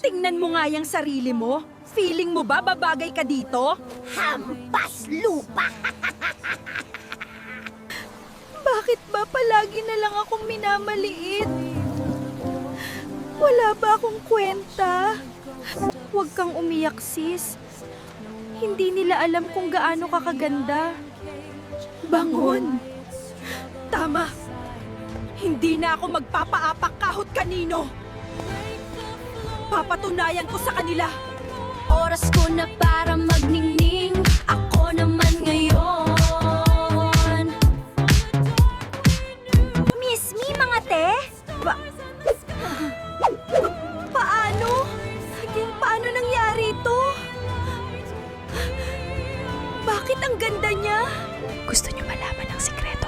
Tingnan mo nga yung sarili mo. Feeling mo ba babagay ka dito? Hampas lupa! Bakit ba palagi na lang akong minamaliit? Wala ba akong kwenta? Huwag kang umiyak, sis. Hindi nila alam kung gaano ka kaganda. Bangon! Tama! Hindi na ako magpapaapak kahit kanino! Papatunayan ko sa kanila! Oras ko na para magningning. Ako naman ngayon. Miss me, mga te? Paano? Paano nangyari ito? Bakit ang ganda niya? Gusto niyo malaman ang sikreto